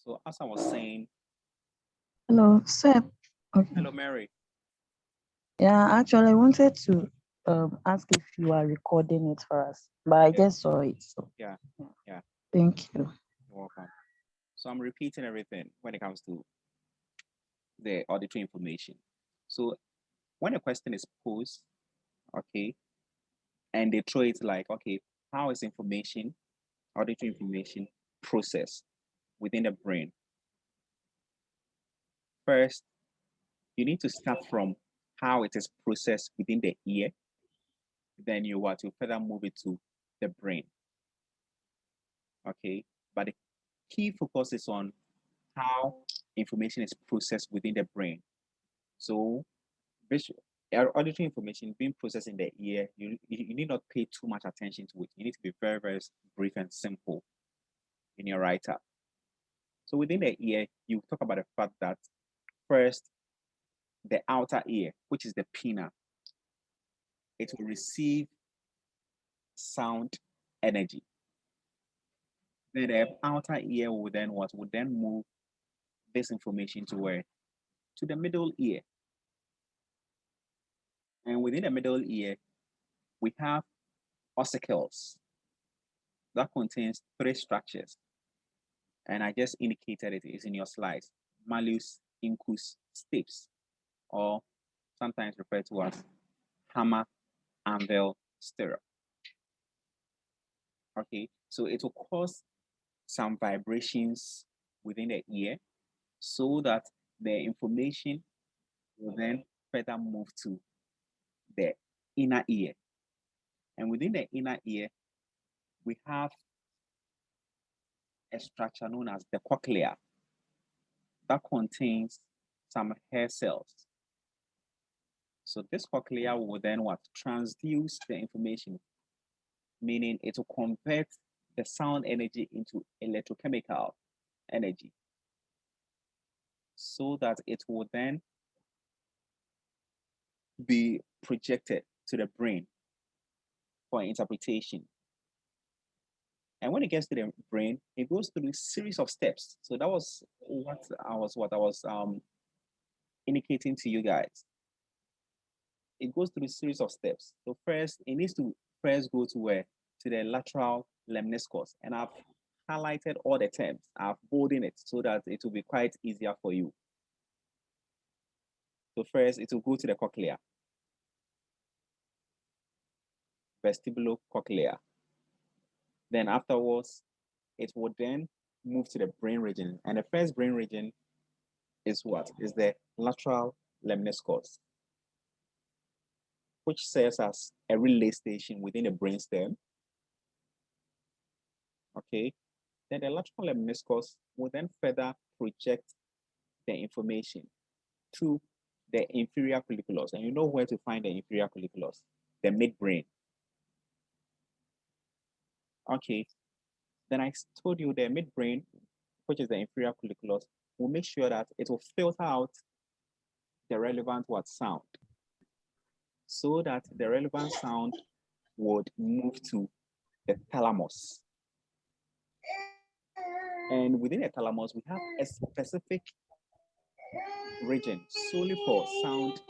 So as I was saying, Hello, Seb. Okay. hello, Mary. Yeah, actually, I wanted to ask if you are recording it for us, but I Yeah, just saw it. So yeah, yeah. thank you. You're welcome. So I'm repeating everything when it comes to the auditory information. So when a question is posed, okay, and they throw it like, okay, how is information, auditory information processed within the brain? First, you need to start from how it is processed within the ear. Then you want to further move it to the brain. Okay. But the key focus is on how information is processed within the brain. So visual auditory information being processed in the ear, you need not pay too much attention to it. You need to be very, very brief and simple in your write-up. So within the ear, you talk about the fact that first, the outer ear, which is the pinna, it will receive sound energy. Then the outer ear will then what? Will then move this information to where? To the middle ear. And within the middle ear, we have ossicles that contains three structures. And I just indicated it is in your slides. Malleus, incus, stapes, or sometimes referred to as hammer, anvil, stirrup. Okay, so it will cause some vibrations within the ear so that the information will then further move to the inner ear. And within the inner ear, we have a structure known as the cochlea that contains some hair cells. So this cochlea will then what? Transduce the information, meaning it will convert the sound energy into electrochemical energy so that it will then be projected to the brain for interpretation. And when it gets to the brain, it goes through a series of steps. So that was what I was indicating to you guys. It goes through a series of steps. So first, it needs to first go to where? To the lateral lemniscus. And I've highlighted all the terms. I've bolded it so that it will be quite easier for you. So first, it will go to the cochlea, vestibulocochlear. Then afterwards, it will then move to the brain region. And the first brain region is what? Is the lateral lemniscus, which serves as a relay station within the brainstem. Okay. Then the lateral lemniscus will then further project the information to the inferior colliculus. And you know where to find the inferior colliculus? The midbrain. Okay. Then I told you the midbrain, which is the inferior colliculus, will make sure that it will filter out the relevant what sound so that the relevant sound would move to the thalamus. And within the thalamus, we have a specific region solely for sound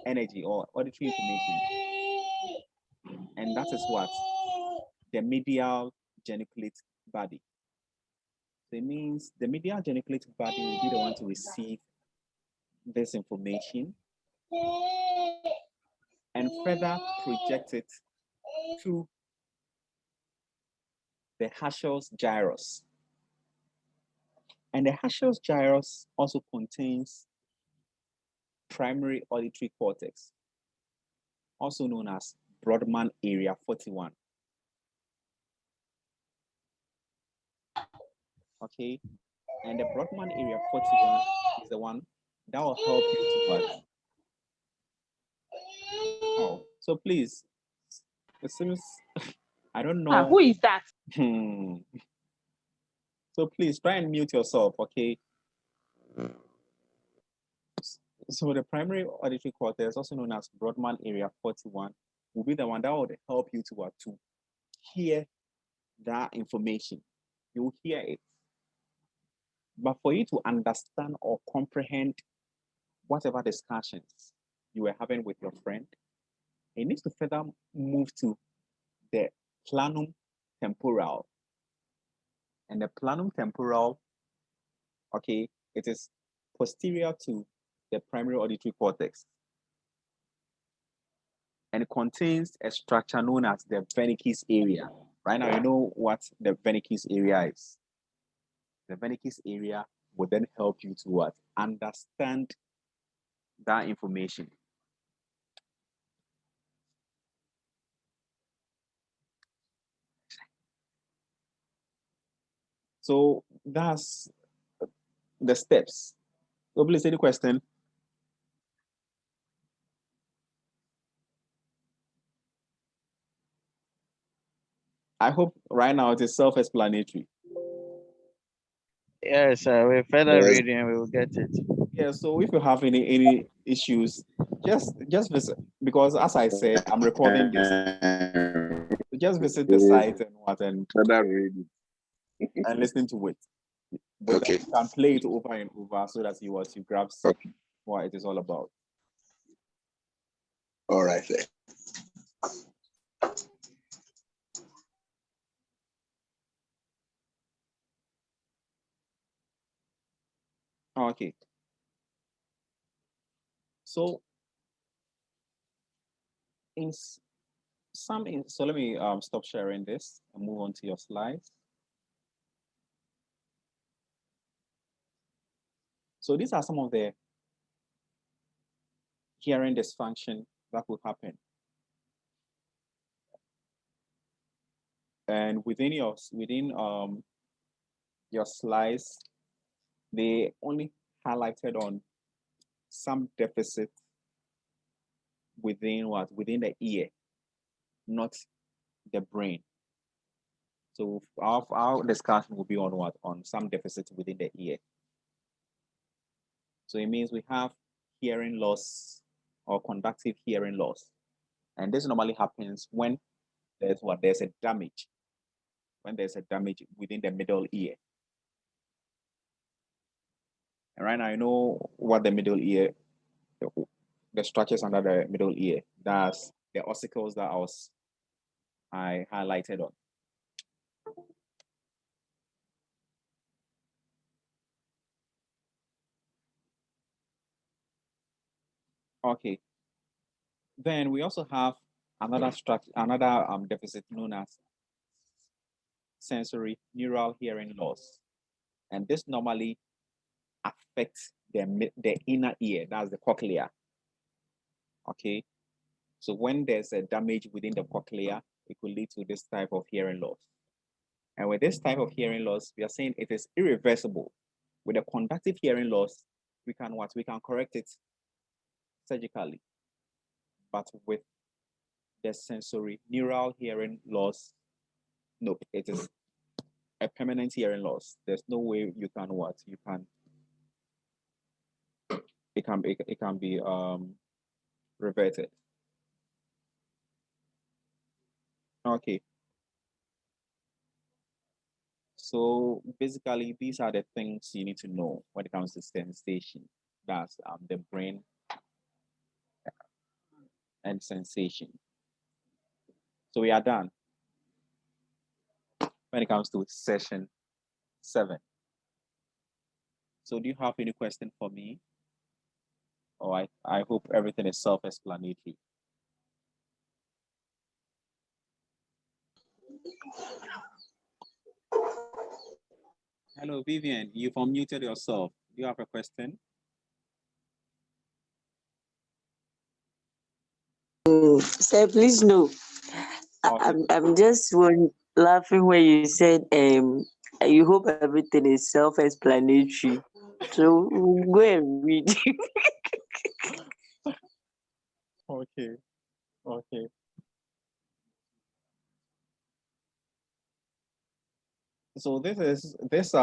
energy or auditory information. And that is what? The medial geniculate body. So it means the medial geniculate body will be the one to receive this information and further project it to the Herschel's gyrus. And the Herschel's gyrus also contains primary auditory cortex, also known as Brodmann area 41. Okay, and the Brodmann area 41 is the one that will help you to what? Oh, so please, it seems I don't know. Who is that? So please try and mute yourself, okay? So the primary auditory cortex, also known as Brodmann area 41, will be the one that would help you to what? To hear that information. You will hear it. But for you to understand or comprehend whatever discussions you were having with your friend, it needs to further move to the planum temporal. And the planum temporal, okay, it is posterior to the primary auditory cortex. And it contains a structure known as the Wernicke's area. Right now, you know what the Wernicke's area is. The Wernicke's area will then help you to what? Understand that information. So that's the steps. So please, any question? I hope right now it is self-explanatory. Yes, with further Yes. reading, we will get it. Yeah. So if you have any issues, just visit, because as I said, I'm recording this. So just visit the site and Further reading. listen to it. But Okay. you can play it over and over so that you grasp Okay. what it is all about. All right. Then. Okay. So in so let me stop sharing this and move on to your slides. So these are some of the hearing dysfunction that could happen. And within your slides, they only highlighted on some deficit within the ear, not the brain. So our discussion will be on on some deficit within the ear. So it means we have hearing loss or conductive hearing loss, and this normally happens when there's a damage, when there's a damage within the middle ear. And right now, I know what the middle ear, the structures under the middle ear. That's the ossicles that I highlighted on. Okay. Then we also have another deficit known as sensory neural hearing loss, and this normally affects the inner ear. That's the cochlea. Okay. So when there's a damage within the cochlea, it could lead to this type of hearing loss. And with this type of hearing loss, we are saying it is irreversible. With a conductive hearing loss, we can correct it surgically. But with the sensory neural hearing loss, no, it is a permanent hearing loss. There's no way you can it can be reverted. Okay. So basically, these are the things you need to know when it comes to sensation. That's the brain and sensation. So we are done when it comes to session 7. So do you have any question for me? Or I hope everything is self-explanatory. Hello, Vivian. You've unmuted yourself. Do you have a question? Sir, please no. Okay. I'm just laughing when you said you hope everything is self-explanatory. So go and read. Okay. Okay. So this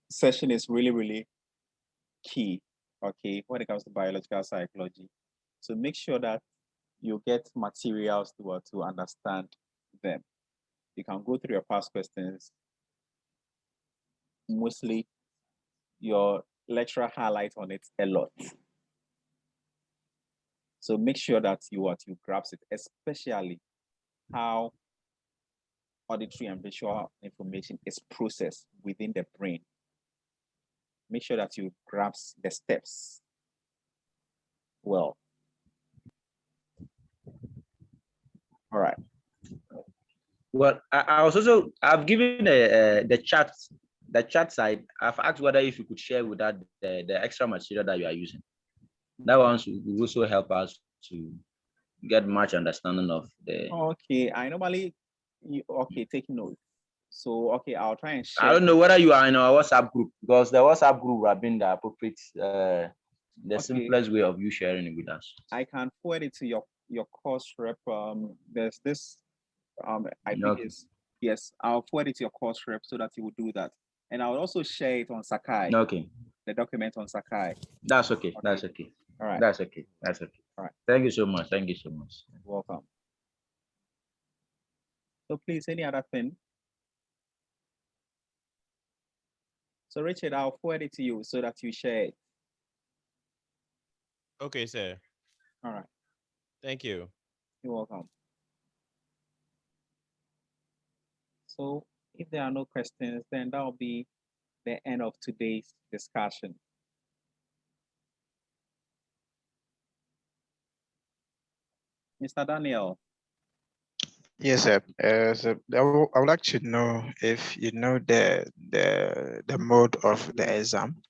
session is really key, okay, when it comes to biological psychology. So make sure that you get materials to understand them. You can go through your past questions mostly your lecturer highlights on it a lot. So make sure that you grasp it, especially how auditory and visual information is processed within the brain. Make sure that you grasp the steps well. All right. Well, I've given the chat side. I've asked whether if you could share with that the extra material that you are using. That one will also help us to get much understanding of the. Okay, I normally take notes. So I'll try and share. I don't know whether you are in our WhatsApp group, because the WhatsApp group would have been the appropriate, the simplest way of you sharing it with us. I can forward it to your course rep. There's this. I think it's yes. I'll forward it to your course rep so that he will do that, and I'll also share it on Sakai. Okay. The document on Sakai. That's okay. That's okay. All right. That's okay. That's okay. All right. Thank you so much. Thank you so much. Welcome. So please, any other thing? So Richard, I'll forward it to you so that you share it. Okay, sir. All right. Thank you. You're welcome. So if there are no questions, then that will be the end of today's discussion. Mr. Daniel. Yes, sir. So I would like to know if you know the mode of the exam,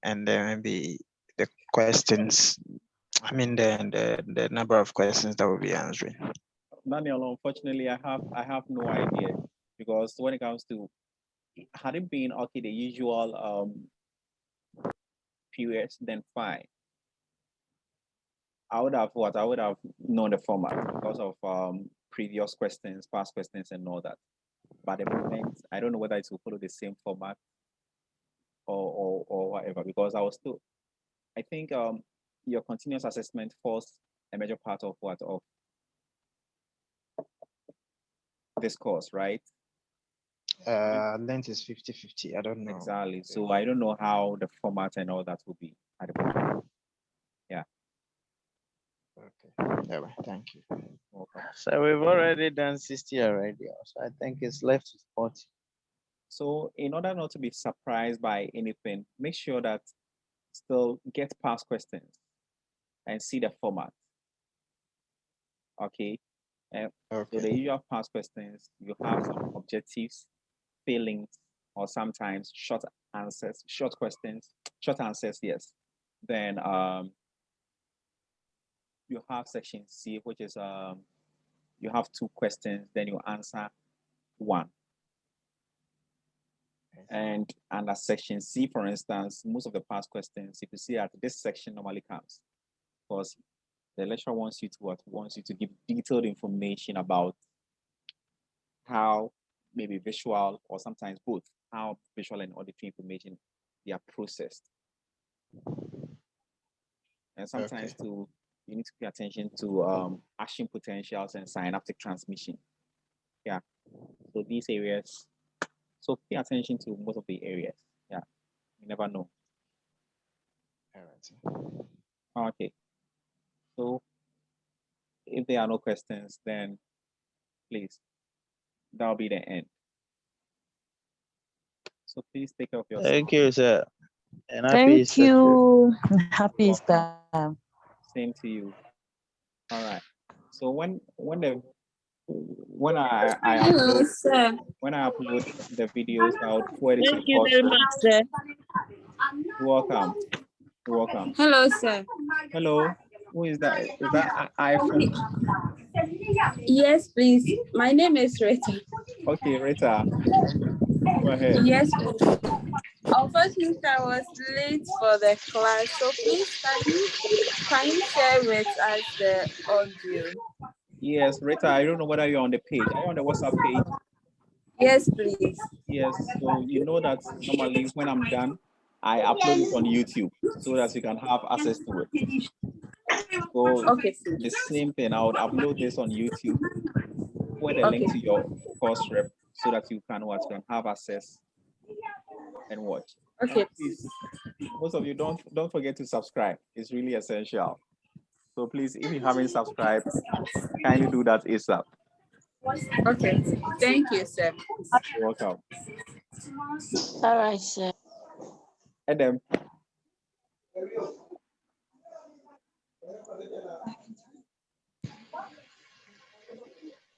and then maybe the questions. I mean the number of questions that will be answering. Daniel, unfortunately, I have no idea, because when it comes to, had it been the usual periods, then fine. I would have known the format because of previous questions, past questions, and all that. But at the moment, I don't know whether it will follow the same format or whatever, because I think your continuous assessment forms a major part of this course, right? Length is 50-50. I don't know. Exactly. So I don't know how the format and all that will be at the moment. Yeah. Okay. Yeah, thank you. Okay. So we've already done 60 already. So I think it's left to 40. So in order not to be surprised by anything, make sure that still get past questions and see the format. Okay. Okay. So the usual past questions, you have some objectives, feelings, or sometimes short answers, short questions, short answers, yes. Then you have section C, which is you have 2 questions, then you answer 1. And under section C, for instance, most of the past questions, if you see that this section normally comes, because the lecturer wants you to give detailed information about how maybe visual, or sometimes both, how visual and auditory information they are processed. And sometimes you need to pay attention to action potentials and synaptic transmission. Yeah. So these areas. So pay attention to most of the areas. Yeah. You never know. All right. Okay. So if there are no questions, then please, that'll be the end. So please take care of yourself. Thank you, sir. And happy Easter. Thank you. Happy Easter. Same to you. All right. So when I upload, when I upload the videos, I'll forward it to Thank you very much, sir. You're welcome. You're welcome. Hello, sir. Hello. Who is that? Is that iPhone? Yes, please. My name is Rita. Okay, Rita. Go ahead. Yes, please. Unfortunately, I was late for the class, so please can you share with us the audio? Yes, Rita, I don't know whether you're on the page. Are you on the WhatsApp page? Yes, please. Yes, so you know that normally when I'm done, I upload it on YouTube so that you can have access to it. So okay, the same thing, I would upload this on YouTube, put the link to your course rep so that you can have access and watch. Okay. Please, most of you don't forget to subscribe. It's really essential. So please, if you haven't subscribed, kindly do that ASAP. Okay. Thank you, sir. You're welcome. All right, sir. Adam.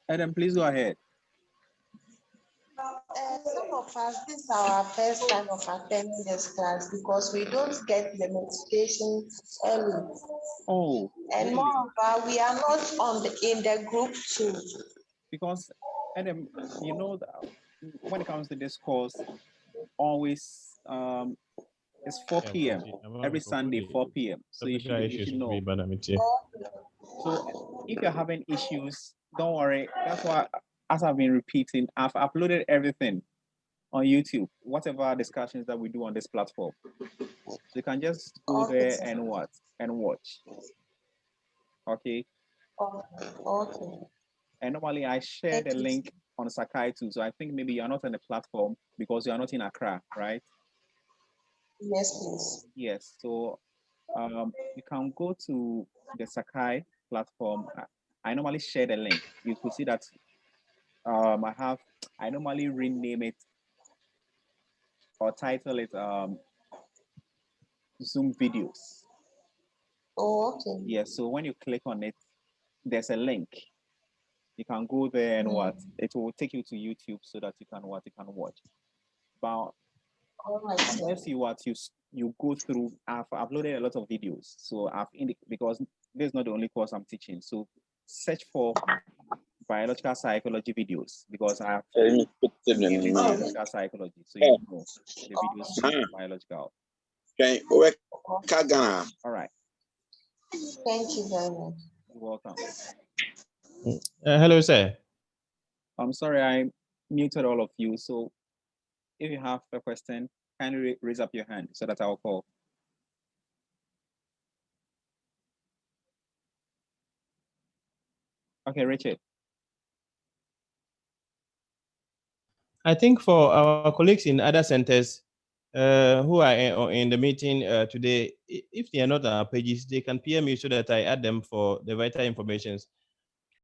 Adam, please go ahead. Some of us, this is our first time of attending this class because we don't get the notification early. Oh, And really? moreover, we are not in the group too. Because Adam, you know that when it comes to this course, always it's 4 p.m. every Sunday, 4 p.m. So you should know. So if you're having issues, don't worry. That's why, as I've been repeating, I've uploaded everything on YouTube, whatever discussions that we do on this platform. So you can just go there and watch. Okay. Okay. And normally I share the link on Sakai too. So I think maybe you're not on the platform because you're not in Accra, right? Yes, please. Yes. So you can go to the Sakai platform. I normally share the link. You could see that I normally rename it or title it Zoom videos. Oh, okay. Yes. So when you click on it, there's a link. You can go there and it will take you to YouTube so that you can watch. But unless you go through, I've uploaded a lot of videos. So because this is not the only course I'm teaching. So search for biological psychology videos because I have biological psychology. So you know the videos are biological. Okay. All right. Thank you very much. You're welcome. Hello, sir. I'm sorry I muted all of you. So if you have a question, kindly raise up your hand so that I'll call. Okay, Richard. I think for our colleagues in other centers who are in the meeting today, if they are not on our pages, they can PM me so that I add them for the vital informations.